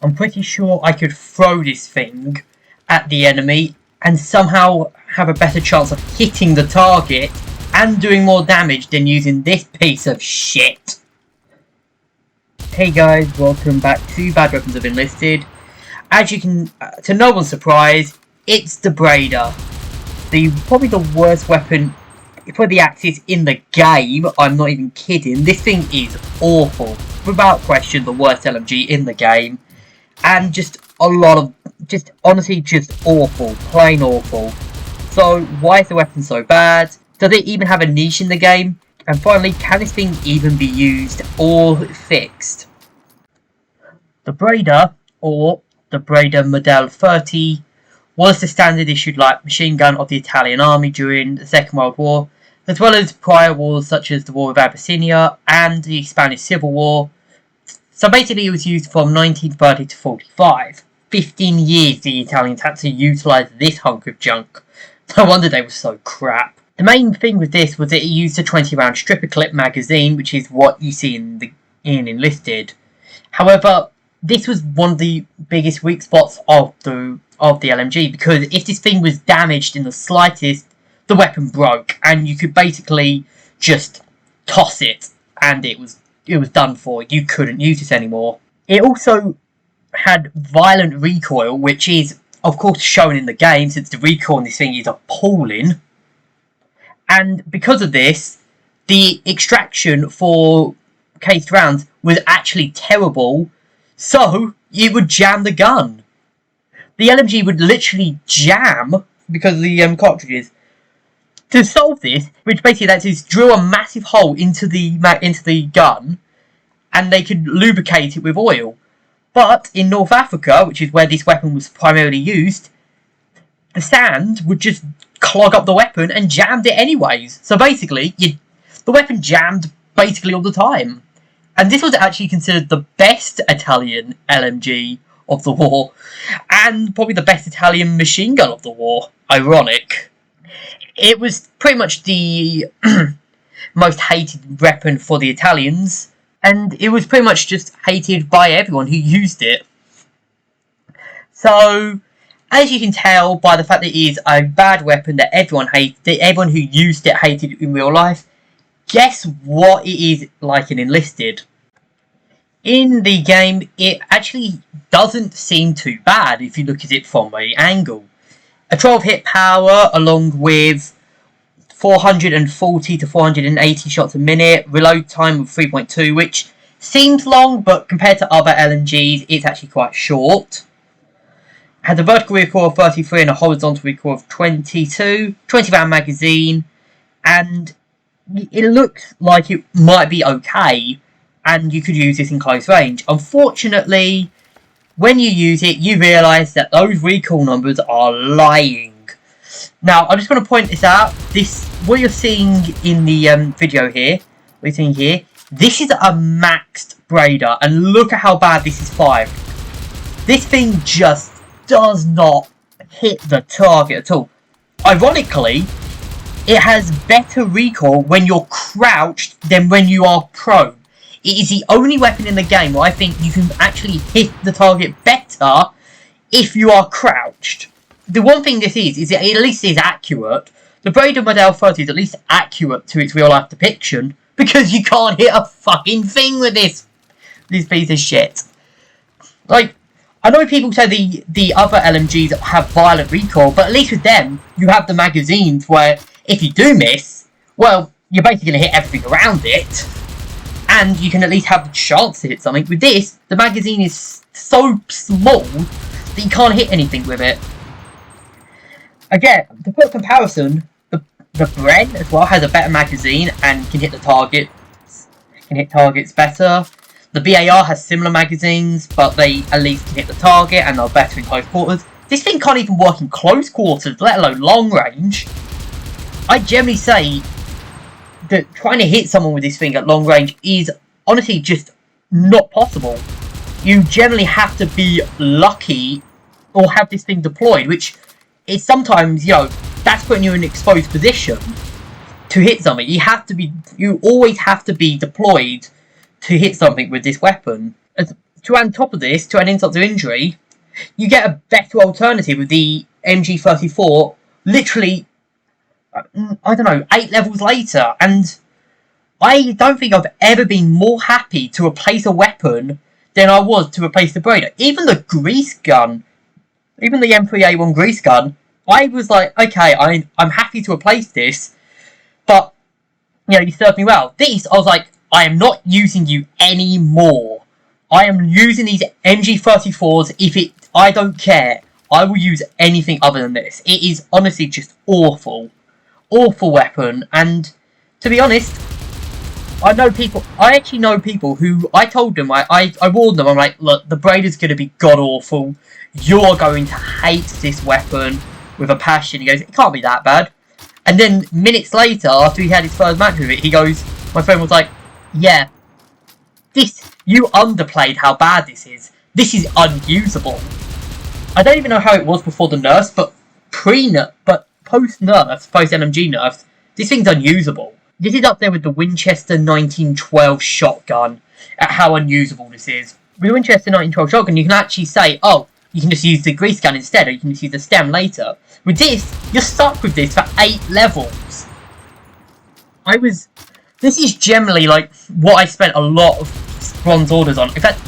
I'm pretty sure I could throw this thing at the enemy and somehow have a better chance of hitting the target and doing more damage than using this piece of shit. Hey guys, welcome back to Bad Weapons of Enlisted. As you can, to no one's surprise, it's the Breda. Probably the worst weapon for the Axis in the game. I'm not even kidding. This thing is awful. Without question, the worst LMG in the game. And just a lot of, honestly, just awful. Plain awful. So, why is the weapon so bad? Does it even have a niche in the game? And finally, can this thing even be used or fixed? The Breda, or the Breda Model 30, was the standard issued light machine gun of the Italian army during the Second World War, as well as prior wars such as the War of Abyssinia and the Spanish Civil War. So basically it was used from 1930 to 45. 15 years the Italians had to utilise this hunk of junk. No wonder they were so crap. The main thing with this was that it used a 20 round stripper clip magazine, which is what you see in Enlisted. However, this was one of the biggest weak spots of the LMG, because if this thing was damaged in the slightest, the weapon broke and you could basically just toss it and it was done for. You couldn't use it anymore. It also had violent recoil, which is of course shown in the game since the recoil on this thing is appalling. And because of this, the extraction for cased rounds was actually terrible, so it would jam the gun. The LMG would literally jam because of the cartridges. To solve this, which basically that is drill a massive hole into the gun, and they could lubricate it with oil. But in North Africa, which is where this weapon was primarily used, the sand would just clog up the weapon and jammed it anyways. So basically, the weapon jammed basically all the time. And this was actually considered the best Italian LMG of the war, and probably the best Italian machine gun of the war. Ironic. It was pretty much the most hated weapon for the Italians, and it was pretty much just hated by everyone who used it. So, as you can tell by the fact that it is a bad weapon that everyone who used it hated in real life, guess what it is like in Enlisted? In the game, it actually doesn't seem too bad if you look at it from an angle. A 12 hit power along with 440 to 480 shots a minute, reload time of 3.2, which seems long, but compared to other LMGs, it's actually quite short. Has a vertical recoil of 33 and a horizontal recoil of 22, 20 round magazine, and it looks like it might be okay, and you could use this in close range. Unfortunately, when you use it, you realise that those recoil numbers are lying. Now, I'm just going to point this out. What you're seeing in the video here, this is a maxed Breda, and look at how bad this is fired. This thing just does not hit the target at all. Ironically, it has better recoil when you're crouched than when you are prone. It is the only weapon in the game where I think you can actually hit the target better if you are crouched. The one thing this is that it at least is accurate. The Breda Model 30 is at least accurate to its real life depiction, because you can't hit a fucking thing with this piece of shit. Like, I know people say the other LMGs have violent recoil, but at least with them, you have the magazines where if you do miss, well, you're basically going to hit everything around it, and you can at least have the chance to hit something. With this, the magazine is so small that you can't hit anything with it. Again, to put a comparison, the Breda as well has a better magazine and can hit the targets. Can hit targets better. The BAR has similar magazines, but they at least can hit the target and are better in close quarters. This thing can't even work in close quarters, let alone long range. I generally say that trying to hit someone with this thing at long range is honestly just not possible. You generally have to be lucky or have this thing deployed, which is sometimes, that's putting you in an exposed position to hit something. You always have to be deployed to hit something with this weapon. to add on top of this, to add insult to injury, you get a better alternative with the MG34 literally, I don't know, 8 levels later. And I don't think I've ever been more happy to replace a weapon than I was to replace the Breda. Even the grease gun, even the M3A1 grease gun, I was like, okay, I'm happy to replace this, but, you know, you served me well. This, I was like, I am not using you anymore. I am using these MG34s. I don't care. I will use anything other than this. It is honestly just awful. Awful weapon. And to be honest, I actually know people who, I told them, I warned them, I'm like, look, the Breda's going to be god-awful. You're going to hate this weapon with a passion. He goes, it can't be that bad. And then minutes later, after he had his first match with it, he goes, my friend was like, yeah, you underplayed how bad this is. This is unusable. I don't even know how it was before the nerfs, but post-nerfs, post-LMG nerfs, this thing's unusable. This is up there with the Winchester 1912 shotgun at how unusable this is. With the Winchester 1912 shotgun, you can actually say, oh, you can just use the grease gun instead, or you can just use the stem later. With this, you're stuck with this for 8 levels. This is generally like what I spent a lot of bronze orders on. In fact,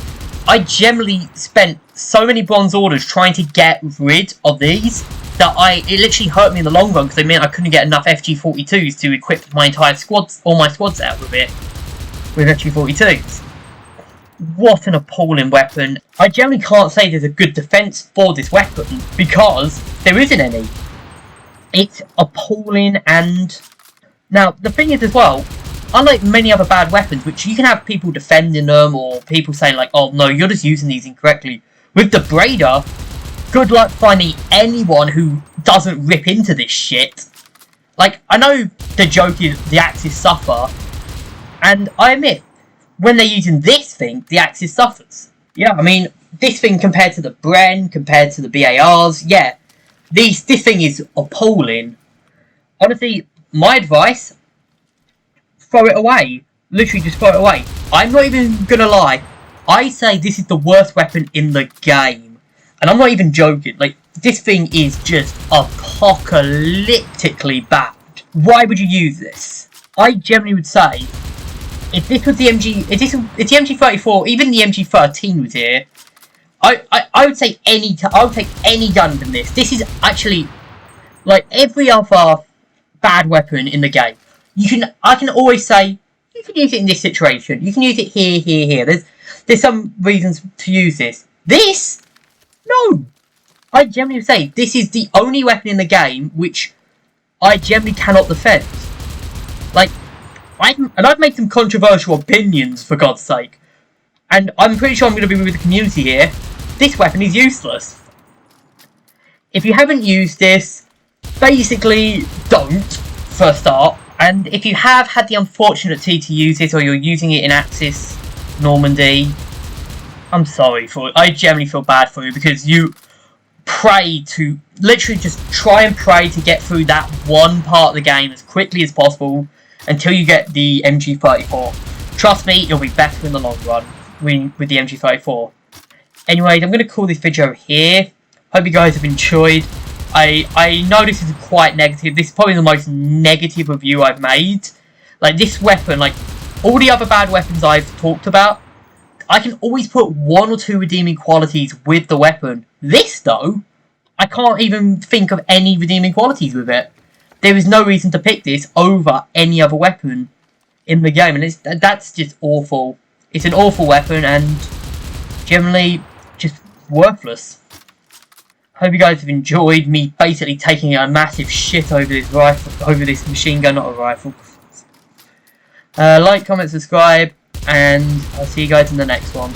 I generally spent so many bronze orders trying to get rid of these that it literally hurt me in the long run, because it meant I couldn't get enough FG42s to equip my entire all my squads out with FG42s. What an appalling weapon. I generally can't say there's a good defense for this weapon, because there isn't any. It's appalling. And now the thing is as well, unlike many other bad weapons, which you can have people defending them or people saying like, oh no, you're just using these incorrectly, with the Breda, good luck finding anyone who doesn't rip into this shit. Like, I know the joke is the Axis suffer, and I admit, when they're using this thing, the Axis suffers. Yeah, I mean, this thing compared to the Bren, compared to the BARs, yeah, this thing is appalling. Honestly, my advice, throw it away. Literally just throw it away. I'm not even gonna lie, I say this is the worst weapon in the game. And I'm not even joking, like, this thing is just apocalyptically bad. Why would you use this? I generally would say, if this was the if the MG34, even the MG13 was here, I would say I would take any gun than this. This is actually, like, every other bad weapon in the game. I can always say, you can use it in this situation. You can use it here, here, here. There's some reasons to use this. This? No! I generally say this is the only weapon in the game which I generally cannot defend. Like, I've made some controversial opinions, for God's sake. And I'm pretty sure I'm going to be with the community here. This weapon is useless. If you haven't used this, basically don't, for a start. And if you have had the unfortunity to use it, or you're using it in Axis Normandy, I'm sorry for it. I generally feel bad for you, because you literally just try and pray to get through that one part of the game as quickly as possible until you get the MG34. Trust me, it'll be better in the long run with the MG34. Anyways, I'm going to call this video here. Hope you guys have enjoyed. I know this is quite negative. This is probably the most negative review I've made. Like, this weapon, like all the other bad weapons I've talked about, I can always put 1 or 2 redeeming qualities with the weapon. This, though, I can't even think of any redeeming qualities with it. There is no reason to pick this over any other weapon in the game, and that's just awful. It's an awful weapon, and generally just worthless. Hope you guys have enjoyed me basically taking a massive shit over this machine gun, not a rifle. Like, comment, subscribe, and I'll see you guys in the next one.